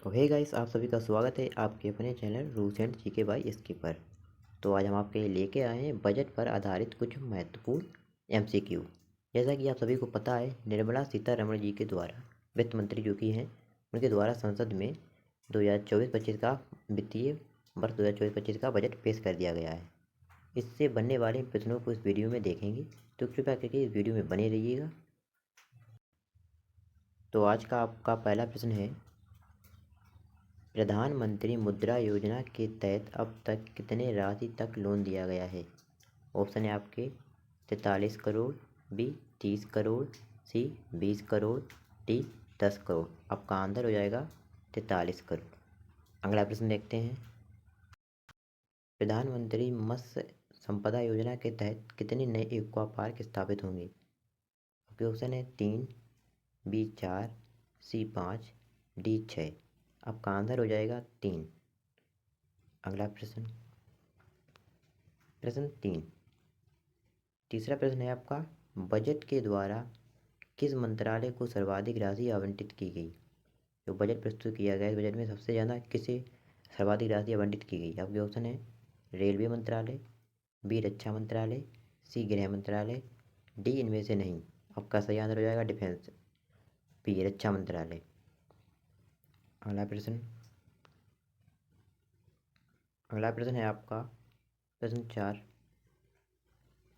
तो hey guys, आप सभी का स्वागत है आपके अपने channel rules and GK by इसके पर। तो आज हम आपके लिए लेके आए हैं बजट पर आधारित कुछ महत्वपूर्ण एमसीक्यू। जैसा कि आप सभी को पता है, निर्मला सीतारमण जी के द्वारा, वित्त मंत्री जो कि हैं, उनके द्वारा संसद में 2024-25 का वित्तीय वर्ष 2024-25 का बजट पेश कर दिया गया है। इससे बनने वाले प्रश्नों को इस वीडियो में देखेंगे, तो कृपया करके इस वीडियो में बने रहिएगा। तो आज का आपका पहला प्रश्न है, प्रधानमंत्री मुद्रा योजना के तहत अब तक कितने राशि तक लोन दिया गया है? ऑप्शन है आपके 43 करोड़, बी 30 करोड़, सी 20 करोड़, डी 10 करोड़। आपका आंसर हो जाएगा 43 करोड़। अगला प्रश्न देखते हैं, प्रधानमंत्री मत्स्य संपदा योजना के तहत कितने नए एक्वा पार्क स्थापित होंगे? आपके ऑप्शन है 3, बी 4, सी 5, डी 6। आपका आंसर हो जाएगा 3। अगला प्रश्न, प्रश्न 3, तीसरा प्रश्न है आपका, बजट के द्वारा किस मंत्रालय को सर्वाधिक राशि आवंटित की गई? जो बजट प्रस्तुत किया गया, इस बजट में सबसे ज़्यादा किसे सर्वाधिक राशि आवंटित की गई? आपके ऑप्शन है रेलवे मंत्रालय, बी रक्षा मंत्रालय, सी गृह मंत्रालय, डी इनमें से नहीं। आपका सही आंसर हो जाएगा डिफेंस, बी रक्षा मंत्रालय। अगला प्रश्न, अगला प्रश्न है आपका प्रश्न 4,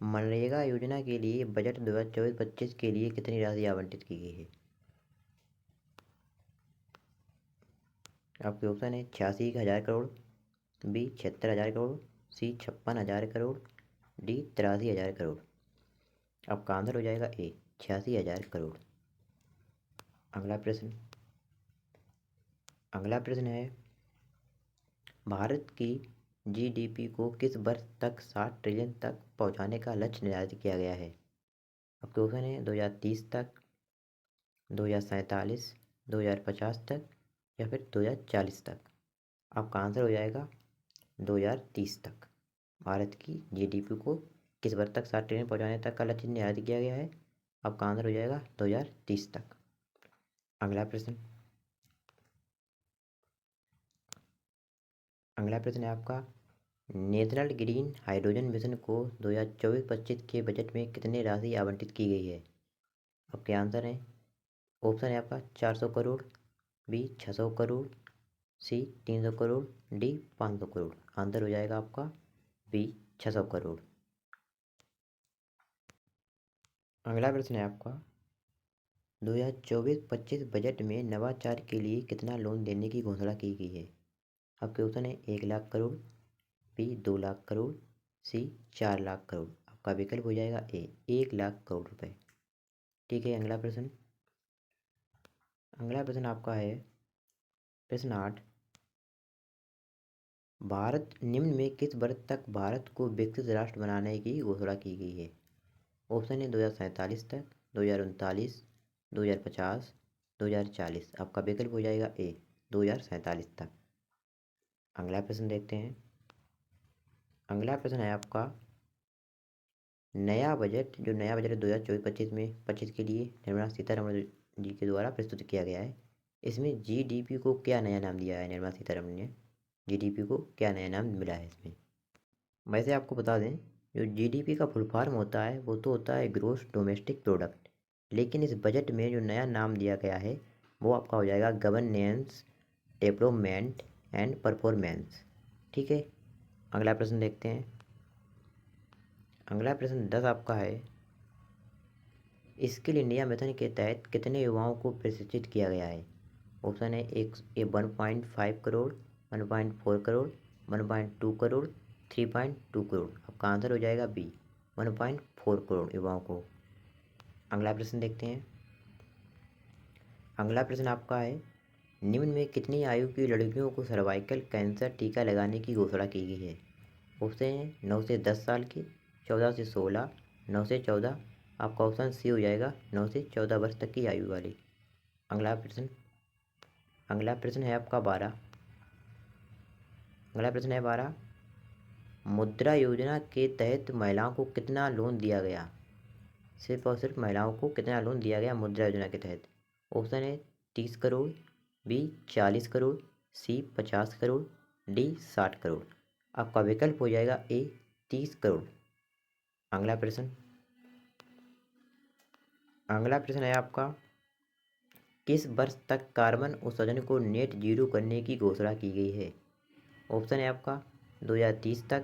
मनरेगा योजना के लिए बजट 2024-25 के लिए कितनी राशि आवंटित की गई है? आपके ऑप्शन है 86,000 करोड़, बी 76,000 करोड़, सी 56,000 करोड़, डी 83,000 करोड़। आपका आंसर हो जाएगा ए 86,000 करोड़। अगला प्रश्न, अगला प्रश्न है, भारत की जीडीपी को किस वर्ष तक 60 ट्रिलियन तक पहुंचाने का लक्ष्य निर्धारित किया गया है? आपके ऑप्शन है 2030 तक, 2047, 2050 तक, या फिर 2040 तक। आपका आंसर हो जाएगा 2030 तक। भारत की जीडीपी को किस वर्ष तक 60 ट्रिलियन पहुंचाने तक का लक्ष्य निर्धारित किया गया है? आपका आंसर हो जाएगा 2030 तक। अगला प्रश्न, अगला प्रश्न है आपका, नेशनल ग्रीन हाइड्रोजन मिशन को 2024-25 के बजट में कितनी राशि आवंटित की गई है? आपके आंसर हैं, ऑप्शन है आपका 400 करोड़, बी 600 करोड़, सी 300 करोड़, डी 500 करोड़। आंसर हो जाएगा आपका बी 600 करोड़। अगला प्रश्न है आपका, 2024-25 बजट में नवाचार के लिए कितना लोन देने की घोषणा की गई है? आपके ऑप्शन है 1 लाख करोड़, बी 2 लाख करोड़, सी 4 लाख करोड़। आपका विकल्प हो जाएगा ए 1 लाख करोड़ रुपए। ठीक है। अगला प्रश्न, अगला प्रश्न आपका है प्रश्न 8, भारत निम्न में किस वर्ष तक भारत को विकसित राष्ट्र बनाने की घोषणा की गई है? ऑप्शन है 2047 तक, 2039, 2050, 2040। आपका विकल्प हो जाएगा ए 2047 तक। अगला प्रश्न देखते हैं, अगला प्रश्न है आपका, नया बजट, जो नया बजट 2024-25 में 25 के लिए निर्मला सीतारमण जी के द्वारा प्रस्तुत किया गया है, इसमें जीडीपी को क्या नया नाम दिया है? निर्मला सीतारमण ने जीडीपी को क्या नया नाम मिला है इसमें? वैसे आपको बता दें, जो जीडीपी का फुल फॉर्म होता है वो तो होता है ग्रोस डोमेस्टिक प्रोडक्ट, लेकिन इस बजट में जो नया नाम दिया गया है वो आपका हो जाएगा गवर्नेंस, डेवलपमेंट एंड परफॉर्मेंस। ठीक है। अगला प्रश्न देखते हैं, अगला प्रश्न 10 आपका है, स्किल इंडिया मिशन के तहत कितने युवाओं को प्रशिक्षित किया गया है? ऑप्शन है एक 1.5 करोड़, 1.4 करोड़, 1.2 करोड़, 3.2 करोड़। आपका आंसर हो जाएगा बी 1.4 करोड़ युवाओं को। अगला प्रश्न देखते हैं, अगला प्रश्न आपका है, निम्न में कितनी आयु की लड़कियों को सर्वाइकल कैंसर टीका लगाने की घोषणा की गई है? ऑप्शन है 9 से 10 साल की, 14 से 16, 9 से 14। आपका ऑप्शन सी हो जाएगा 9 से 14 वर्ष तक की आयु वाली। अगला प्रश्न, अगला प्रश्न है आपका 12, अगला प्रश्न है 12, मुद्रा योजना के तहत महिलाओं को कितना लोन दिया गया? सिर्फ और सिर्फ महिलाओं को कितना लोन दिया गया मुद्रा योजना के तहत? ऑप्शन है 30 करोड़, बी 40 करोड़, सी 50 करोड़, डी 60 करोड़। आपका विकल्प हो जाएगा ए 30 करोड़। अगला प्रश्न है आपका, किस वर्ष तक कार्बन उत्सर्जन को नेट जीरो करने की घोषणा की गई है? ऑप्शन है आपका 2030 तक,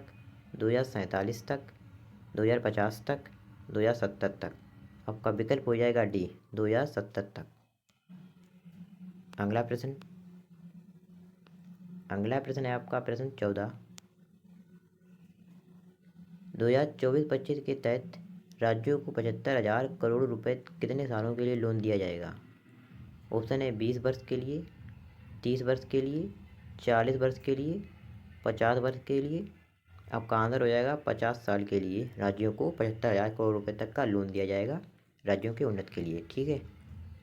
2047 तक, 2050 तक, 2070 तक। आपका विकल्प हो जाएगा डी 2070 तक। अगला प्रश्न है आपका प्रश्न 14। 2024-25 के तहत राज्यों को 75,000 करोड़ रुपए कितने सालों के लिए लोन दिया जाएगा? ऑप्शन है 20 वर्ष के लिए, 30 वर्ष के लिए, 40 वर्ष के लिए, 50 वर्ष के लिए। आपका आंसर हो जाएगा 50 साल के लिए राज्यों को 75,000 करोड़ रुपए तक का लोन दिया जाएगा राज्यों के उन्नति के लिए। ठीक है।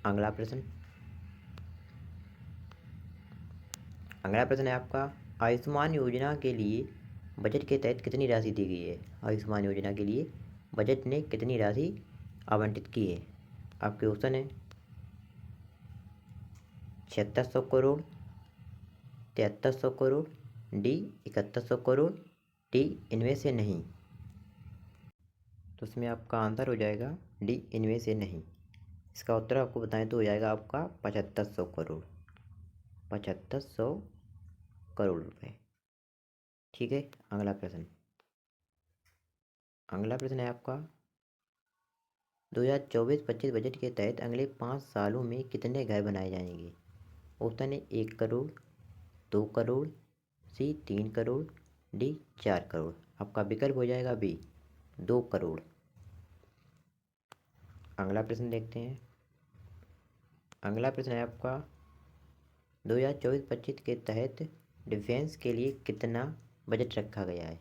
अगला प्रश्न है आपका, आयुष्मान योजना के लिए बजट के तहत कितनी राशि दी गई है? आयुष्मान योजना के लिए बजट ने कितनी राशि आवंटित की है? आपके ऑप्शन है 7600 करोड़, 7300 करोड़, डी 7100 करोड़, डी इनमें से नहीं। तो इसमें आपका आंसर हो जाएगा डी इनमें से नहीं। इसका उत्तर आपको बताएं तो हो जाएगा आपका 7500 करोड़, 7500 करोड़ रुपए। ठीक है। अगला प्रश्न है आपका, 2024-25 बजट के तहत अगले 5 सालों में कितने घर बनाए जाएंगे? ऑप्शन है 1 करोड़, 2 करोड़, सी 3 करोड़, डी 4 करोड़। आपका विकल्प हो जाएगा बी 2 करोड़। अगला प्रश्न देखते हैं। अगला प्रश्न है आपका, 2024-25 के तहत डिफेंस के लिए कितना बजट रखा गया है?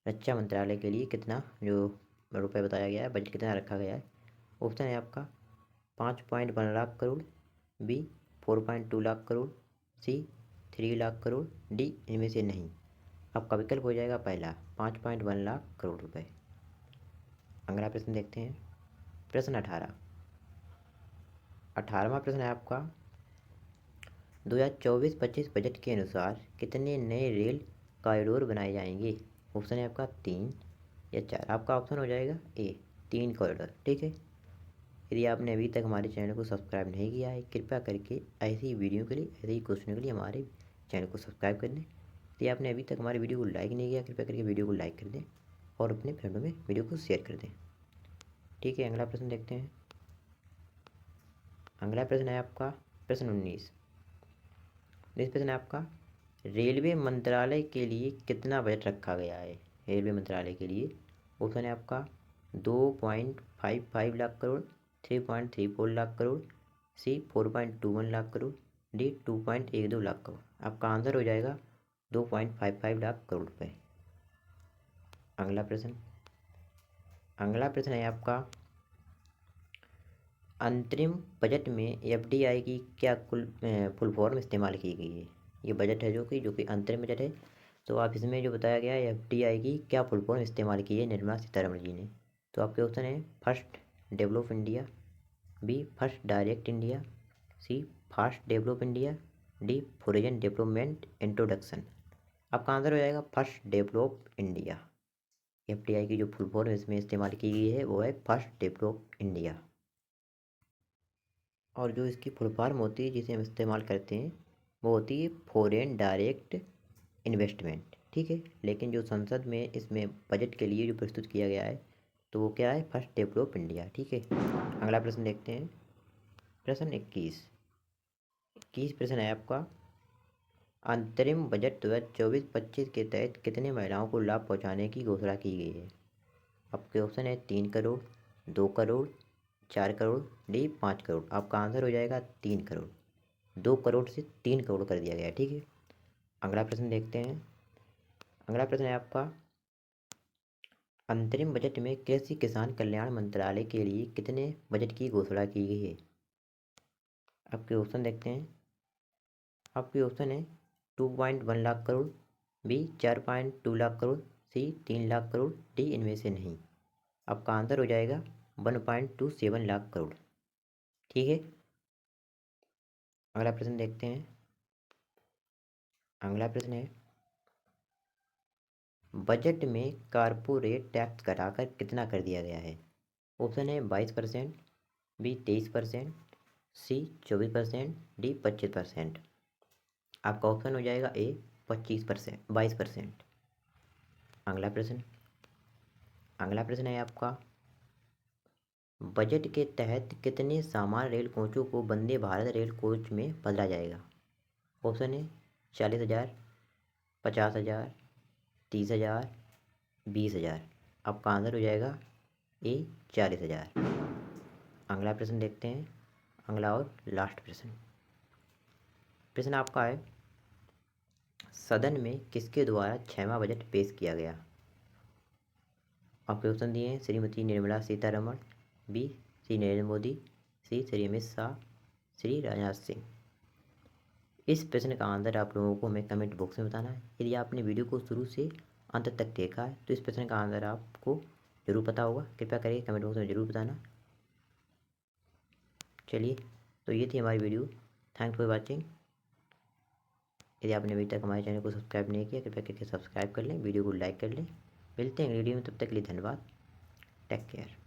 रक्षा मंत्रालय के लिए कितना जो रुपए बताया गया है, बजट कितना रखा गया है? ऑप्शन है आपका 5.1 लाख करोड़, बी 4.2 लाख करोड़, सी 3 लाख करोड़, डी इनमें से नहीं। आपका विकल्प हो जाएगा पहला 5.1 लाख करोड़ रुपए। अगला प्रश्न देखते हैं। प्रश्न 18। 18वां प्रश्न है आपका, 2024-25 बजट के अनुसार कितने नए रेल कॉरिडोर बनाए जाएंगे? ऑप्शन है आपका 3 या 4। आपका ऑप्शन हो जाएगा ए 3 कॉरिडोर। ठीक है। यदि आपने अभी तक हमारे चैनल को सब्सक्राइब नहीं किया है, कृपया करके ऐसी वीडियो के लिए, ऐसे ही क्वेश्चनों के लिए हमारे चैनल को सब्सक्राइब कर दें। यदि आपने अभी तक हमारे वीडियो को लाइक नहीं किया, कृपया करके वीडियो को लाइक कर दें और अपने फ्रेंडों में वीडियो को शेयर कर दें। ठीक है। अगला प्रश्न देखते हैं। अगला प्रश्न है आपका प्रश्न 19। नेक्स्ट प्रश्न है आपका, रेलवे मंत्रालय के लिए कितना बजट रखा गया है? रेलवे मंत्रालय के लिए ऑप्शन है आपका 2.55 लाख करोड़, 3.34 लाख करोड़, सी 4.21 लाख करोड़, डी 2.12 लाख करोड़। आपका आंसर हो जाएगा 2.55 लाख करोड़ रुपए। अगला प्रश्न है आपका, अंतरिम बजट में एफडीआई की क्या फुल फॉर्म इस्तेमाल की गई है? ये बजट है जो कि अंतरिम बजट है, तो आप इसमें जो बताया गया है एफडीआई की क्या फुल फॉर्म इस्तेमाल की है निर्मला सीतारमण जी ने? तो आपके ऑप्शन है first develop India, B first direct India, C fast develop India, D foreign development introduction. आपका आंसर हो जाएगा फर्स्ट डेवलप इंडिया। एफडीआई की जो फुल फॉर्म इसमें इस्तेमाल की गई है वो है फर्स्ट डेवलप इंडिया। और जो इसकी फुल फॉर्म होती है जिसे हम इस्तेमाल करते हैं वो होती है फॉरेन डायरेक्ट इन्वेस्टमेंट। ठीक है। लेकिन जो संसद में इसमें बजट के लिए जो प्रस्तुत किया गया है तो वो क्या है फर्स्ट डेवलप इंडिया। ठीक है। अगला प्रश्न देखते हैं। प्रश्न 21 प्रश्न है आपका, अंतरिम बजट 2024-25 के तहत कितने महिलाओं को लाभ पहुंचाने की घोषणा की गई है? आपके ऑप्शन है 3 करोड़, 2 करोड़, 4 करोड़, डी 5 करोड़। आपका आंसर हो जाएगा 3 करोड़। 2 करोड़ से 3 करोड़ कर दिया गया है। ठीक है। अगला प्रश्न देखते हैं। अगला प्रश्न है आपका, अंतरिम बजट में कृषि किसान कल्याण मंत्रालय के लिए कितने बजट की घोषणा की गई है? आपके ऑप्शन देखते हैं। आपके ऑप्शन है 2.1 लाख करोड़, बी 4.2 लाख करोड़, सी 3 लाख करोड़, डी इनमें से नहीं। आपका आंसर हो जाएगा 1.27 लाख करोड़। ठीक है। अगला प्रश्न देखते हैं। अगला प्रश्न है, बजट में कारपोरेट टैक्स घटाकर कितना कर दिया गया है? ऑप्शन है 22%, बी 23%, सी 24%, डी 25%। आपका ऑप्शन हो जाएगा ए 25%, 22%। अगला प्रश्न। अगला प्रश्न है आपका, बजट के तहत कितने सामान्य रेल कोचों को वंदे भारत रेल कोच में बदला जाएगा? ऑप्शन है 40,000, 50,000, 30,000, 20,000। आपका आंसर हो जाएगा ए 40,000। अगला प्रश्न देखते हैं। अगला और लास्ट प्रश्न। प्रश्न आपका है, सदन में किसके द्वारा 6वां बजट पेश किया गया? आपके ऑप्शन दिए हैं श्रीमती निर्मला सीतारमण, बी श्री नरेंद्र मोदी, सी श्री अमित शाह, श्री राजनाथ सिंह। इस प्रश्न का आंसर आप लोगों को हमें कमेंट बॉक्स में बताना है। यदि आपने वीडियो को शुरू से अंत तक देखा है तो इस प्रश्न का आंसर आपको जरूर पता होगा। कृपया करके कमेंट बॉक्स में जरूर बताना। चलिए, तो ये थी हमारी वीडियो। Thanks for watching. यदि आपने अभी तक हमारे चैनल को सब्सक्राइब नहीं किया, कृपया करके सब्सक्राइब कर लें, वीडियो को लाइक कर लें। मिलते हैं अगली वीडियो में, तब तक के लिए धन्यवाद। Take care.